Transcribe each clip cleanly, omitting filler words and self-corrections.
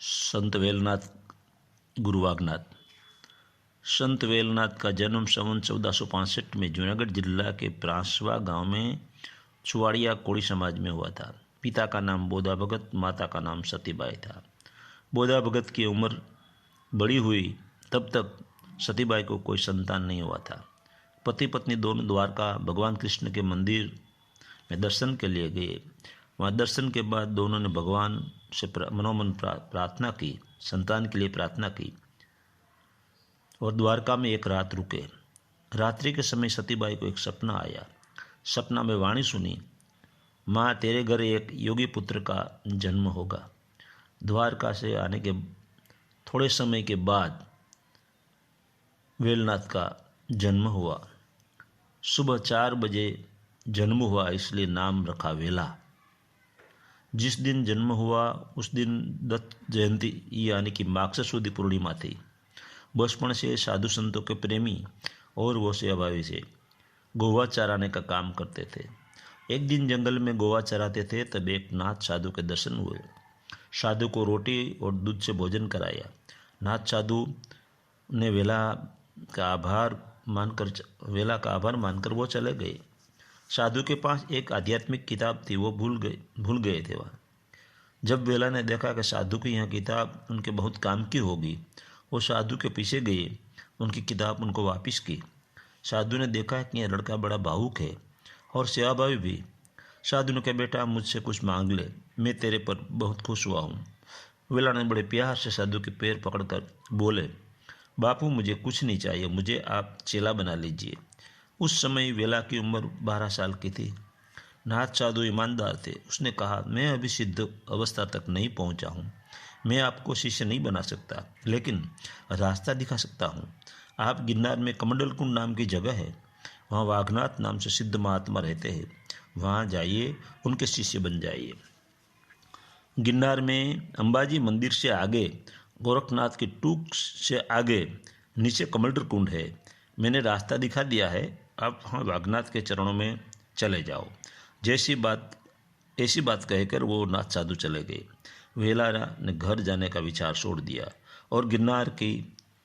संत वेलनाथ गुरु वागनाथ। संत वेलनाथ का जन्म संवत 1465 में जूनागढ़ जिला के प्रांसवा गांव में छुवाड़िया कोड़ी समाज में हुआ था। पिता का नाम बोधा भगत, माता का नाम सतीबाई था। बोधा भगत की उम्र बड़ी हुई तब तक सतीबाई को कोई संतान नहीं हुआ था। पति पत्नी दोनों द्वारका भगवान कृष्ण के मंदिर में दर्शन के लिए गए। वहाँ दर्शन के बाद दोनों ने भगवान से मनोमन प्रार्थना की, संतान के लिए प्रार्थना की और द्वारका में एक रात रुके। रात्रि के समय सतीबाई को एक सपना आया। सपना में वाणी सुनी, माँ तेरे घर एक योगी पुत्र का जन्म होगा। द्वारका से आने के थोड़े समय के बाद वेलनाथ का जन्म हुआ। सुबह 4 बजे जन्म हुआ, इसलिए नाम रखा वेला। जिस दिन जन्म हुआ उस दिन दत्त जयंती यानी कि माघ सुदी पूर्णिमा थी। बचपन से साधु संतों के प्रेमी और वो सेवाभावी से गोवा चराने का काम करते थे। एक दिन जंगल में गोवा चराते थे तब एक नाथ साधु के दर्शन हुए। साधु को रोटी और दूध से भोजन कराया। नाथ साधु ने वेला का आभार मानकर वो चले गए। साधु के पास एक आध्यात्मिक किताब थी, वो भूल गए थे वह। जब वेला ने देखा कि साधु की यह किताब उनके बहुत काम की होगी, वो साधु के पीछे गए, उनकी किताब उनको वापस की। साधु ने देखा कि यह लड़का बड़ा भावुक है और सेवाभावी भी। साधु ने कहा, बेटा मुझसे कुछ मांग ले, मैं तेरे पर बहुत खुश हुआ हूँ। वेला ने बड़े प्यार से साधु के पैर पकड़कर बोले, बापू मुझे कुछ नहीं चाहिए, मुझे आप चेला बना लीजिए। उस समय वेला की उम्र 12 साल की थी। नाथ साधु ईमानदार थे। उसने कहा, मैं अभी सिद्ध अवस्था तक नहीं पहुंचा हूं, मैं आपको शिष्य नहीं बना सकता, लेकिन रास्ता दिखा सकता हूं। आप गिरनार में कमंडल कुंड नाम की जगह है, वहाँ वागनाथ नाम से सिद्ध महात्मा रहते हैं, वहाँ जाइए, उनके शिष्य बन जाइए। गिरनार में अंबाजी मंदिर से आगे, गोरखनाथ की टूक से आगे नीचे कमंडल कुंड है। मैंने रास्ता दिखा दिया है, आप वहाँ वागनाथ के चरणों में चले जाओ। ऐसी बात कहकर वो नाथ साधु चले गए। वेला ने घर जाने का विचार छोड़ दिया और गिरनार की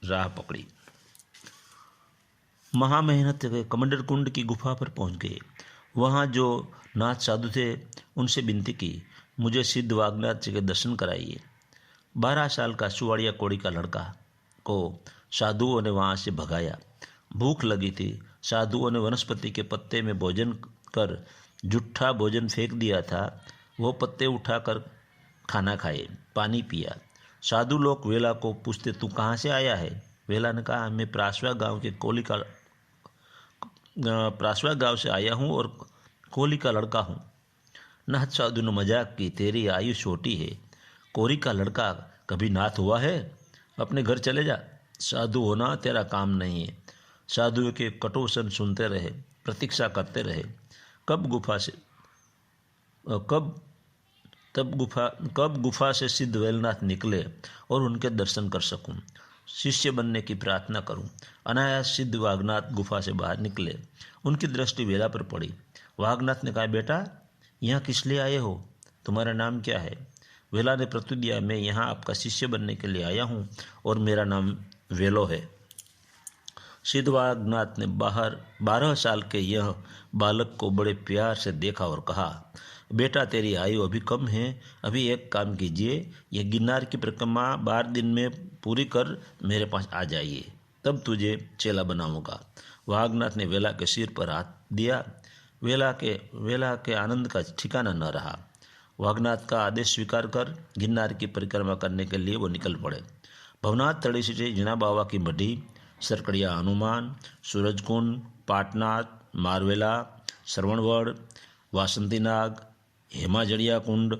राह पकड़ी। महामेहनत कमंडल कुंड की गुफा पर पहुंच गए। वहां जो नाथ साधु थे उनसे विनती की, मुझे सिद्ध वागनाथ जी के दर्शन कराइए। 12 साल का सुवाड़िया कोड़ी का लड़का को साधुओं ने वहां से भगाया। भूख लगी थी। साधुओं ने वनस्पति के पत्ते में भोजन कर जूठा भोजन फेंक दिया था, वो पत्ते उठाकर खाना खाए, पानी पिया। साधु लोग वेला को पूछते, तू कहाँ से आया है? वेला ने कहा, मैं प्रासवा गांव से आया हूँ और कोली का लड़का हूँ। नाथ साधु ने मजाक की, तेरी आयु छोटी है, कोरी का लड़का कभी नाथ हुआ है? अपने घर चले जा, साधु होना तेरा काम नहीं है। साधु के कटोसन सुनते रहे, प्रतीक्षा करते रहे कब गुफा से सिद्ध वेलनाथ निकले और उनके दर्शन कर सकूं, शिष्य बनने की प्रार्थना करूं। अनायास सिद्ध वागनाथ गुफा से बाहर निकले। उनकी दृष्टि वेला पर पड़ी। वागनाथ ने कहा, बेटा यहाँ किस लिए आए हो? तुम्हारा नाम क्या है? वेला ने प्रत्युत्तर दिया, मैं यहाँ आपका शिष्य बनने के लिए आया हूँ और मेरा नाम वेलो है। सिद्ध वागनाथ ने 12 साल के यह बालक को बड़े प्यार से देखा और कहा, बेटा तेरी आयु अभी कम है, अभी एक काम कीजिए, यह गिरनार की परिक्रमा 12 दिन में पूरी कर मेरे पास आ जाइए, तब तुझे चेला बनाऊंगा। वागनाथ ने वेला के सिर पर हाथ दिया। वेला के आनंद का ठिकाना न रहा। वागनाथ का आदेश स्वीकार कर गिरनार की परिक्रमा करने के लिए वो निकल पड़े। भवनाथ तड़ी से जिना बाबा की मढ़ी, सरकड़िया हनुमान, सूरजकुंड, पाटनाथ, मारवेला, श्रवणवड़, वासंतीनाग, हेमाजड़िया कुंड,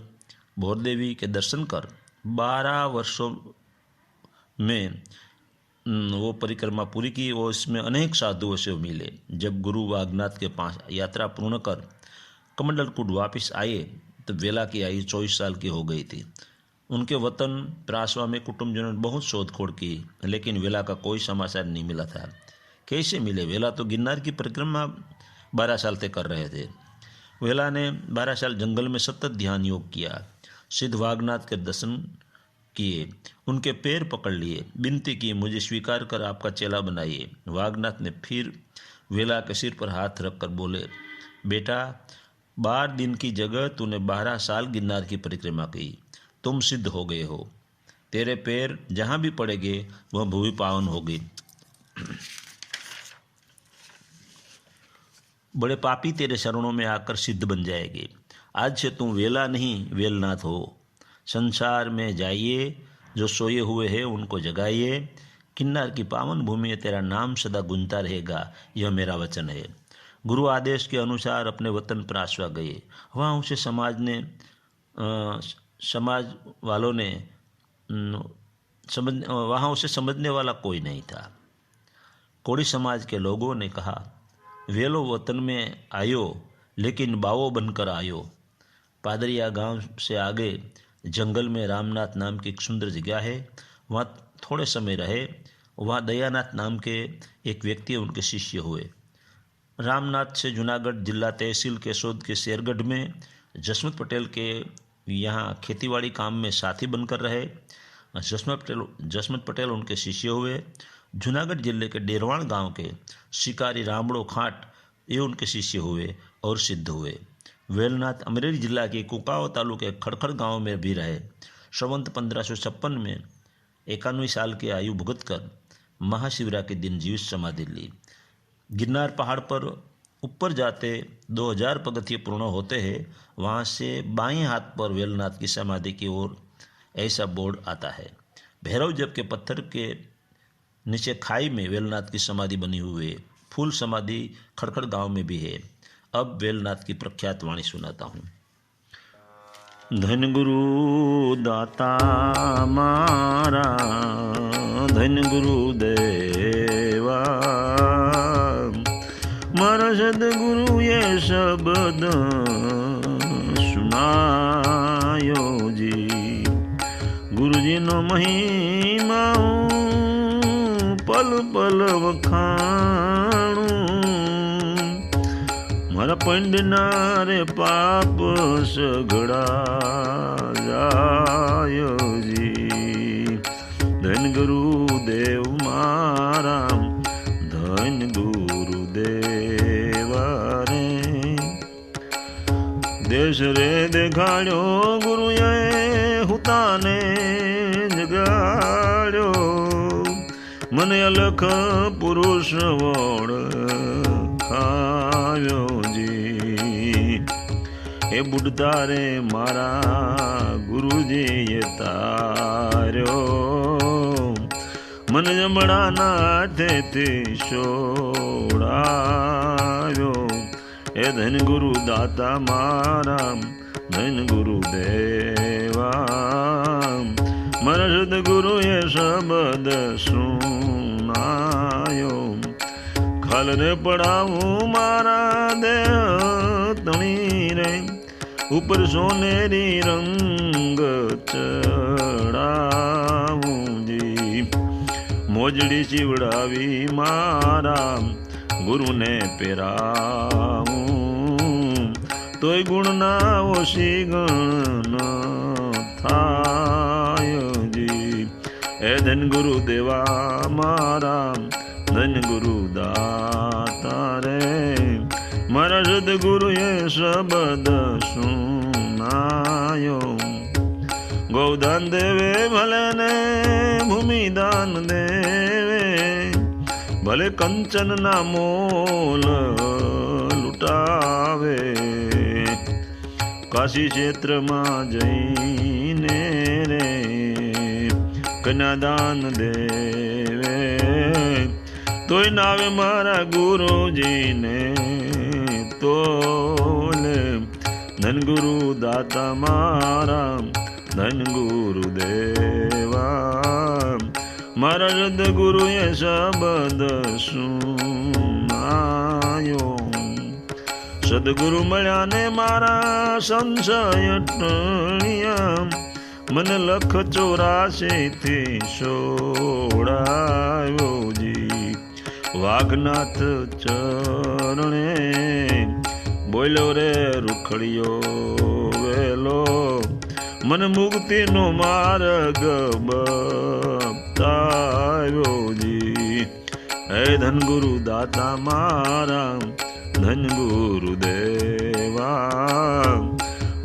भोरदेवी के दर्शन कर 12 वर्षों में वो परिक्रमा पूरी की और इसमें अनेक साधुओं से मिले। जब गुरु वागनाथ के पास यात्रा पूर्ण कर कमंडल कुंड वापस आए तो वेला की आयु 24 साल की हो गई थी। उनके वतन प्रासवा में कुटुंबजनों ने बहुत शोधखोड़ की, लेकिन वेला का कोई समाचार नहीं मिला था। कैसे मिले? वेला तो गिरनार की परिक्रमा 12 साल तक कर रहे थे। वेला ने 12 साल जंगल में सतत ध्यान योग किया। सिद्ध वागनाथ के दर्शन किए, उनके पैर पकड़ लिए, विनती की, मुझे स्वीकार कर आपका चेला बनाइए। वागनाथ ने फिर वेला के सिर पर हाथ रखकर बोले, बेटा, 12 दिन की जगह तूने 12 साल गिरनार की परिक्रमा की, तुम सिद्ध हो गए हो। तेरे पैर जहाँ भी पड़ेंगे वह भूमि पावन होगी। बड़े पापी तेरे शरणों में आकर सिद्ध बन जाएंगे। आज से तुम वेला नहीं वेलनाथ हो। संसार में जाइए, जो सोए हुए हैं उनको जगाइए। किन्नार की पावन भूमि में तेरा नाम सदा गूंजता रहेगा, यह मेरा वचन है। गुरु आदेश के अनुसार अपने वतन पर आश्वा गए। वहाँ उसे समाज वालों ने वहाँ उसे समझने वाला कोई नहीं था। कोड़ी समाज के लोगों ने कहा, वेलो वतन में आयो लेकिन बावो बनकर आयो। पादरिया गांव से आगे जंगल में रामनाथ नाम की एक सुंदर जगह है, वहाँ थोड़े समय रहे। वहाँ दयानाथ नाम के एक व्यक्ति उनके शिष्य हुए। रामनाथ से जूनागढ़ जिला तहसील केसोद के शेरगढ़ में जसमत पटेल के यहाँ खेतीबाड़ी काम में साथी बनकर रहे। जसमत पटेल उनके शिष्य हुए। जूनागढ़ जिले के डेरवाण गांव के शिकारी रामड़ो खाट ये उनके शिष्य हुए और सिद्ध हुए। वेलनाथ अमरेली जिला के कुकाओ तालुके खड़खड़ गांव में भी रहे। संवत 1556 में 91 साल की आयु भुगत कर महाशिवरात्रि के दिन जीवित समाधि ली। गिरनार पहाड़ पर ऊपर जाते 2000 पगथिये पूर्ण होते हैं। वहाँ से बाएं हाथ पर वेलनाथ की समाधि की ओर ऐसा बोर्ड आता है। भैरव जब के पत्थर के नीचे खाई में वेलनाथ की समाधि बनी हुई है। फूल समाधि खड़खड़ गांव में भी है। अब वेलनाथ की प्रख्यात वाणी सुनाता हूँ। धन गुरु दाता मारा, धन गुरु देवा, मारा सदगुरु ये शब्द सुनायो जी। गुरु जी नो महिमा पल पल वखाणू, मारा पंडना रे पाप सगड़ा जायो जी। धन गुरु देव मारा, धन गुरु देवा रे। देश रे देखाड़ो गुरु ये हुताने जगाड़ो, मन अलख पुरुष वोड़ खायो जी। हे बुढ़ता रे मारा गुरुजी ये तार्यो, मन जमड़ा नाथे ते छोड़ायो। हे धन गुरु दाता मारा, धन गुरु देवा, मरद गुरु ये शब्द सुनायो। खल रे पड़ाऊं मारा देह तणी रे, ऊपर सोनेरी रंग चढ़ाऊं जी। मोजड़ी चिवड़ावी मारा गुरु ने पेराऊं, तोय गुण ना ओशी गण थायो जी। ए धन गुरु देवा मारा, धन गुरु दाता रे। मारा सद्गुरु ये शब्द सुनायो। गौदान देवे भले ने भूमि दान देवे, भले कंचन ना मोल लुटावे। काशी क्षेत्र में जईने रे कन्यादान देवे, तोय नावे मारा गुरुजी ने तोले। धन गुरु दाता मारा, धन गुरु देवा, मारा सद्गुरु ये शब्द सुनायो। सद्गुरु मळ्या ने मारा संशय टळ्या, मन लख 84 थी सोड़ायो जी। वाघनाथ चरणे बोलो रे रुखड़ियो वेलो, मन मुक्ति नो मार्ग बताव्यो जी। हे धन गुरु दाता मारा धन गुरु देवा,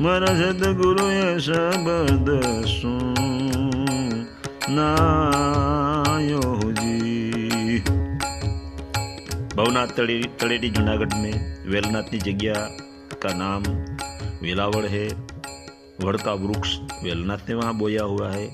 मारा सद्गुरु ये शब्द सुनायो जी। भवनाथ तलेटी जूनागढ़ में वेलनाथ की जगह का नाम वेलावड़ है। वड़ का वृक्ष वेलनाथ ने वहाँ बोया हुआ है।